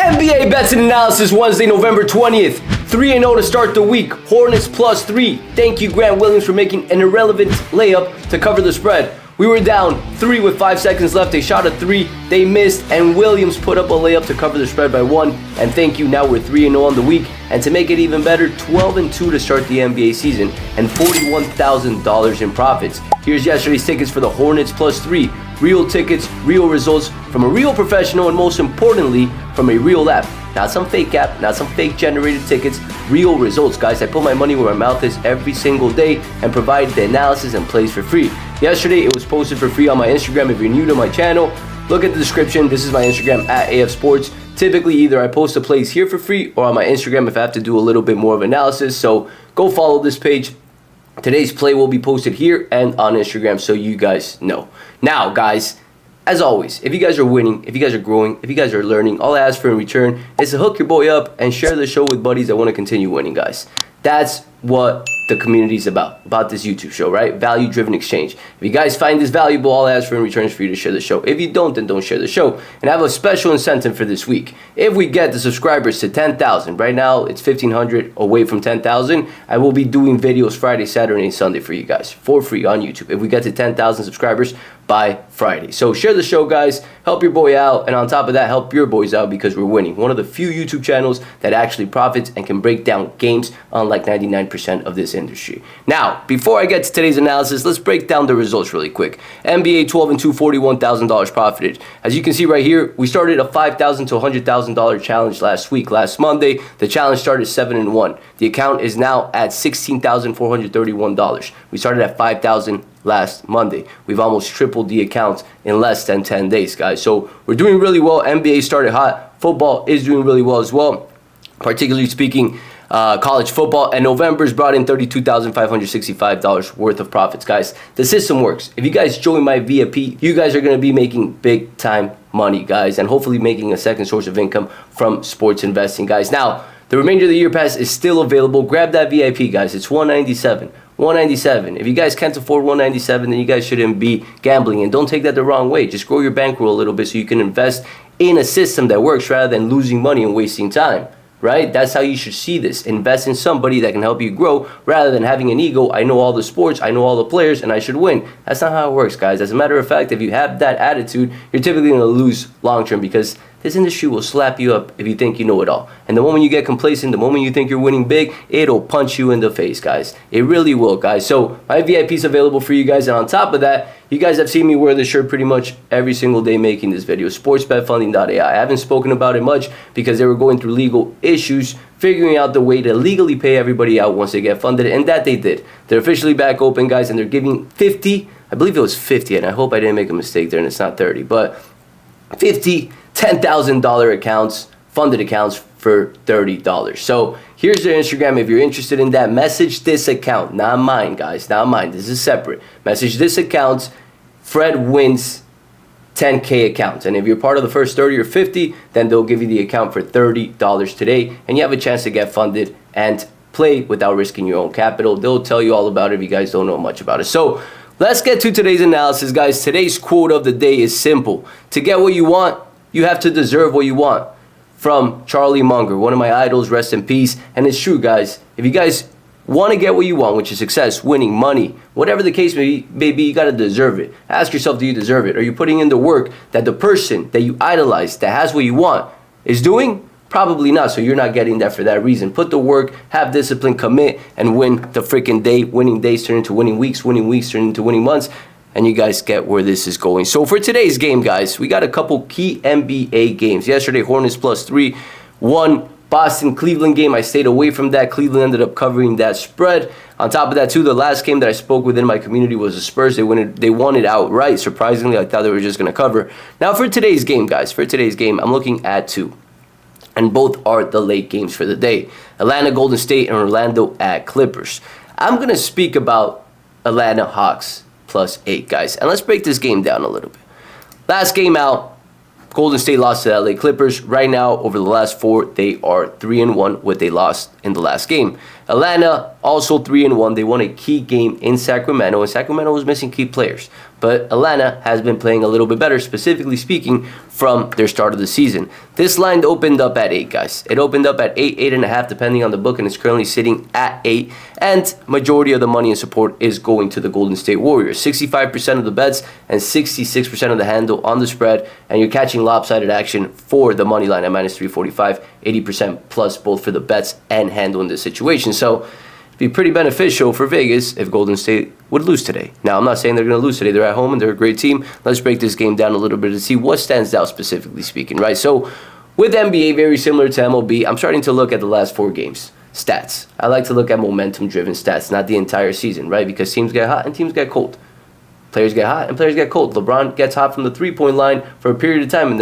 NBA bets and analysis Wednesday, November 20th. 3-0 to start the week. Hornets +3. Thank you, Grant Williams, for making an irrelevant layup to cover the spread. We were down 3 with 5 seconds left. They shot a 3. They missed, and Williams put up a layup to cover the spread by 1. And thank you, now we're 3-0 on the week. And to make it even better, 12-2 to start the NBA season and $41,000 in profits. Here's yesterday's tickets for the Hornets +3. Real tickets, real results from a real professional, and most importantly, from a real app. Not some fake app, not some fake generated tickets, real results, guys. I put my money where my mouth is every single day and provide the analysis and plays for free. Yesterday, it was posted for free on my Instagram. If you're new to my channel, look at the description. This is my Instagram at AF Sports. Typically, either I post the plays here for free or on my Instagram if I have to do a little bit more of analysis. So go follow this page. Today's play will be posted here and on Instagram so you guys know. Now, guys, as always, if you guys are winning, if you guys are growing, if you guys are learning, all I ask for in return is to hook your boy up and share the show with buddies that want to continue winning, guys. That's what the community is about this YouTube show, right? Value-driven exchange. If you guys find this valuable, all I ask for in return is for you to share the show. If you don't, then don't share the show. And I have a special incentive for this week. If we get the subscribers to 10,000, right now it's 1,500 away from 10,000, I will be doing videos Friday, Saturday, and Sunday for you guys for free on YouTube. If we get to 10,000 subscribers by Friday. So share the show, guys. Help your boy out. And on top of that, help your boys out because we're winning. One of the few YouTube channels that actually profits and can break down games unlike 99% of this industry. Now, before I get to today's analysis, let's break down the results really quick. NBA 12-2, $41,000 profited. As you can see right here, we started a $5,000 to $100,000 challenge last week. Last Monday, the challenge started 7-1. The account is now at $16,431. We started at $5,000 last Monday. We've almost tripled the account in less than 10 days, guys. So we're doing really well. NBA started hot. Football is doing really well as well, particularly speaking college football, and November's brought in $32,565 worth of profits, guys. The system works. If you guys join my VIP, you guys are going to be making big time money, guys, and hopefully making a second source of income from sports investing, guys. Now, the remainder of the year pass is still available. Grab that VIP, guys. It's $197. $197. If you guys can't afford $197, then you guys shouldn't be gambling. And don't take that the wrong way. Just grow your bankroll a little bit so you can invest in a system that works rather than losing money and wasting time. Right? That's how you should see this. Invest in somebody that can help you grow rather than having an ego. I know all the sports, I know all the players, and I should win. That's not how it works, guys. As a matter of fact, if you have that attitude, you're typically going to lose long term because this industry will slap you up if you think you know it all. And the moment you get complacent, the moment you think you're winning big, it'll punch you in the face, guys. It really will, guys. So my VIP is available for you guys. And on top of that, you guys have seen me wear this shirt pretty much every single day making this video. Sportsbetfunding.ai. I haven't spoken about it much because they were going through legal issues, figuring out the way to legally pay everybody out once they get funded. And that they did. They're officially back open, guys. And they're giving 50, I believe it was 50. And I hope I didn't make a mistake there and it's not 30. But 50 $10,000 accounts, funded accounts for $30. So here's their Instagram. If you're interested in that, message this account, not mine, guys, not mine. This is separate. Message this account, Fred Wins 10K accounts. And if you're part of the first 30 or 50, then they'll give you the account for $30 today. And you have a chance to get funded and play without risking your own capital. They'll tell you all about it if you guys don't know much about it. So let's get to today's analysis, guys. Today's quote of the day is simple. To get what you want, you have to deserve what you want. From Charlie Munger, one of my idols, rest in peace. And it's true, guys. If you guys want to get what you want, which is success, winning, money, whatever the case may be, you got to deserve it. Ask yourself, do you deserve it? Are you putting in the work that the person that you idolize, that has what you want, is doing? Probably not, so you're not getting that for that reason. Put the work, have discipline, commit, and win the freaking day. Winning days turn into winning weeks turn into winning months. And you guys get where this is going. So for today's game, guys, we got a couple key NBA games. Yesterday, Hornets +3, won Boston-Cleveland game. I stayed away from that. Cleveland ended up covering that spread. On top of that, too, the last game that I spoke within my community was the Spurs. They won it outright. Surprisingly, I thought they were just going to cover. Now, for today's game, guys, I'm looking at two. And both are the late games for the day. Atlanta, Golden State, and Orlando at Clippers. I'm going to speak about Atlanta Hawks +8, guys. And let's break this game down a little bit. Last game out, Golden State lost to the LA Clippers. Right now, over the last 4, they are 3-1 what they lost in the last game. Atlanta also 3-1. They won a key game in Sacramento, and Sacramento was missing key players. but Atlanta has been playing a little bit better, specifically speaking, from their start of the season. This line opened up at 8, guys. It opened up at 8, 8.5, depending on the book, and it's currently sitting at 8. And majority of the money and support is going to the Golden State Warriors. 65% of the bets and 66% of the handle on the spread, and you're catching lopsided action for the money line at minus 345, 80% plus both for the bets and handle in this situation. So be pretty beneficial for Vegas if Golden State would lose today. Now, I'm not saying they're going to lose today. They're at home and they're a great team. Let's break this game down a little bit to see what stands out specifically speaking, right? So with NBA, very similar to MLB, I'm starting to look at the last 4 games. Stats. I like to look at momentum-driven stats, not the entire season, right? Because teams get hot and teams get cold. Players get hot and players get cold. LeBron gets hot from the three-point line for a period of time, and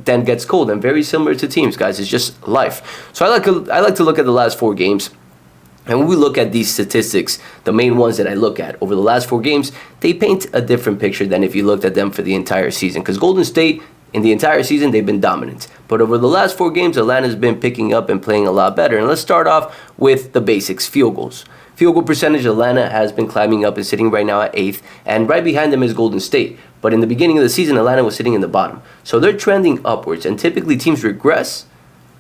then gets cold. And very similar to teams, guys. It's just life. So I like to look at the last 4 games. And when we look at these statistics, the main ones that I look at over the last 4 games, they paint a different picture than if you looked at them for the entire season. Because Golden State, in the entire season, they've been dominant. But over the last 4 games, Atlanta's been picking up and playing a lot better. And let's start off with the basics, field goals. Field goal percentage, Atlanta has been climbing up and sitting right now at 8th. And right behind them is Golden State. But in the beginning of the season, Atlanta was sitting in the bottom. So they're trending upwards. And typically teams regress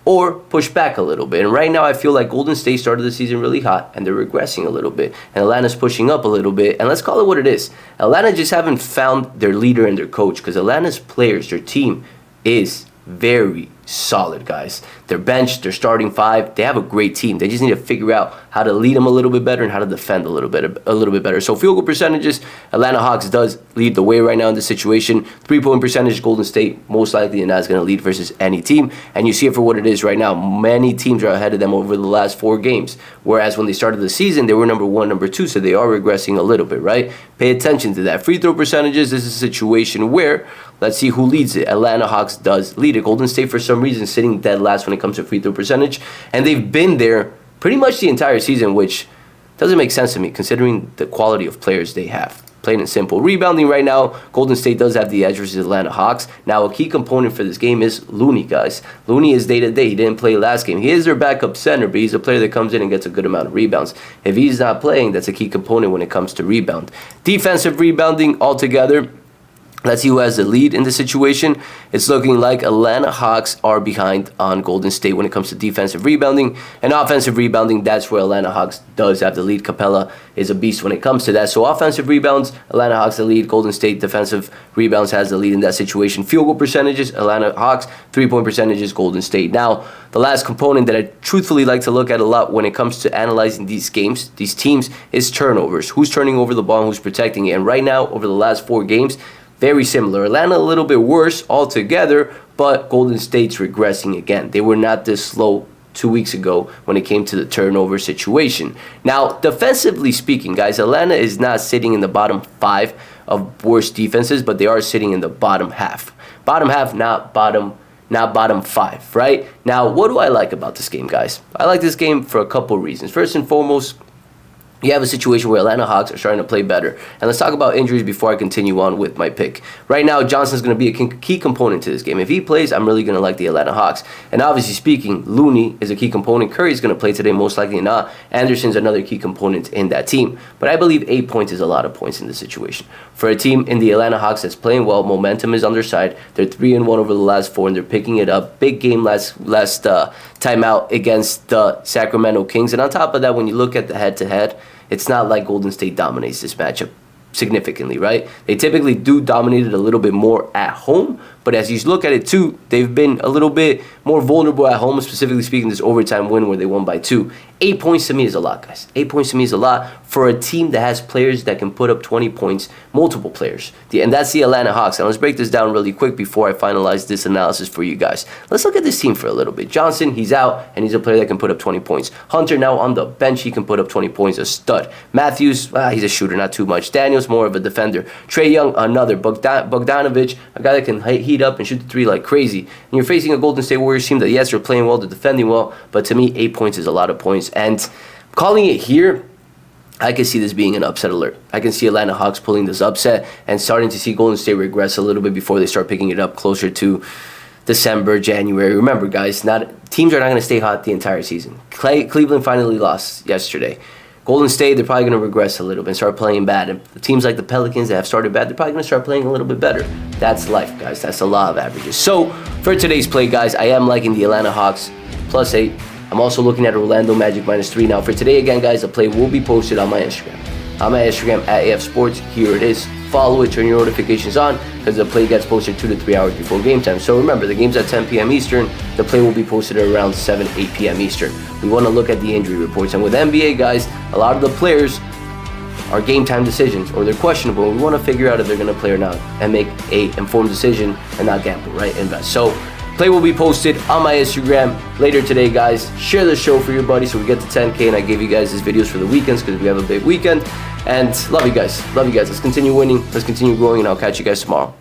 or push back a little bit. And right now I feel like Golden State started the season really hot and they're regressing a little bit. And Atlanta's pushing up a little bit. And let's call it what it is. Atlanta just haven't found their leader and their coach, because Atlanta's players, their team, is very solid, guys. Their bench, their starting 5, they have a great team. They just need to figure out how to lead them a little bit better and how to defend a little bit better. So field goal percentages, Atlanta Hawks does lead the way right now in this situation. 3-point percentage, Golden State most likely not going to lead versus any team. And you see it for what it is right now. Many teams are ahead of them over the last 4 games. Whereas when they started the season, they were number 1, number 2, so they are regressing a little bit, right? Pay attention to that. Free throw percentages, this is a situation where, let's see who leads it. Atlanta Hawks does lead it. Golden State, for some reason, sitting dead last when it comes to free throw percentage. And they've been there pretty much the entire season, which doesn't make sense to me considering the quality of players they have. Plain and simple. Rebounding right now, Golden State does have the edge versus Atlanta Hawks. Now, a key component for this game is Looney, guys. Looney is day-to-day. He didn't play last game. He is their backup center, but he's a player that comes in and gets a good amount of rebounds. If he's not playing, that's a key component when it comes to rebound. Defensive rebounding altogether, let's see who has the lead in this situation. It's looking like Atlanta Hawks are behind on Golden State when it comes to defensive rebounding. And offensive rebounding, that's where Atlanta Hawks does have the lead. Capella is a beast when it comes to that. So offensive rebounds, Atlanta Hawks the lead. Golden State defensive rebounds has the lead in that situation. Field goal percentages, Atlanta Hawks. 3-point percentages, Golden State. Now, the last component that I truthfully like to look at a lot when it comes to analyzing these games, these teams, is turnovers. Who's turning over the ball and who's protecting it? And right now, over the last 4 games, very similar. Atlanta a little bit worse altogether, but Golden State's regressing again. They were not this slow 2 weeks ago when it came to the turnover situation. Now, defensively speaking, guys, Atlanta is not sitting in the bottom 5 of worst defenses, but they are sitting in the bottom half. Bottom half, not bottom 5, right? Now, what do I like about this game, guys? I like this game for a couple reasons. First and foremost, you have a situation where Atlanta Hawks are starting to play better. And let's talk about injuries before I continue on with my pick. Right now, Johnson's going to be a key component to this game. If he plays, I'm really going to like the Atlanta Hawks. And obviously speaking, Looney is a key component. Curry's going to play today, most likely not. Anderson's another key component in that team. But I believe 8 points is a lot of points in this situation. For a team in the Atlanta Hawks that's playing well, momentum is on their side. They're 3-1 over the last 4, and they're picking it up. Big game last timeout against the Sacramento Kings. And on top of that, when you look at the head-to-head, it's not like Golden State dominates this matchup significantly, right? They typically do dominate it a little bit more at home, but as you look at it too, they've been a little bit more vulnerable at home, specifically speaking this overtime win where they won by 2. 8 points to me is a lot, guys. 8 points to me is a lot for a team that has players that can put up 20 points, multiple players. And that's the Atlanta Hawks. Now let's break this down really quick before I finalize this analysis for you guys. Let's look at this team for a little bit. Johnson, he's out, and he's a player that can put up 20 points. Hunter now on the bench, he can put up 20 points, a stud. Matthews, he's a shooter, not too much. Daniels, more of a defender. Trae Young, another. Bogdanovic, a guy that can heat up and shoot the 3 like crazy. And you're facing a Golden State Warriors team that, yes, they're playing well, they're defending well, but to me, 8 points is a lot of points. And calling it here, I can see this being an upset alert. I can see Atlanta Hawks pulling this upset and starting to see Golden State regress a little bit before they start picking it up closer to December, January. Remember, guys, teams are not going to stay hot the entire season. Cleveland finally lost yesterday. Golden State, they're probably going to regress a little bit and start playing bad. And the teams like the Pelicans that have started bad, they're probably going to start playing a little bit better. That's life, guys. That's a law of averages. So, for today's play, guys, I am liking the Atlanta Hawks +8. I'm also looking at Orlando Magic -3. Now, for today, again, guys, the play will be posted on my Instagram. On my Instagram, at AF Sports. Here it is. Follow it, turn your notifications on, because the play gets posted 2 to 3 hours before game time. So remember, the game's at 10 p.m. Eastern. The play will be posted at around 7, 8 p.m. Eastern. We want to look at the injury reports. And with NBA, guys, a lot of the players are game time decisions, or they're questionable. We want to figure out if they're going to play or not and make a informed decision and not gamble, right? Invest. So play will be posted on my Instagram later today, guys. Share the show for your buddies so we get to 10K, and I give you guys these videos for the weekends because we have a big weekend. And love you guys. Love you guys. Let's continue winning. Let's continue growing, and I'll catch you guys tomorrow.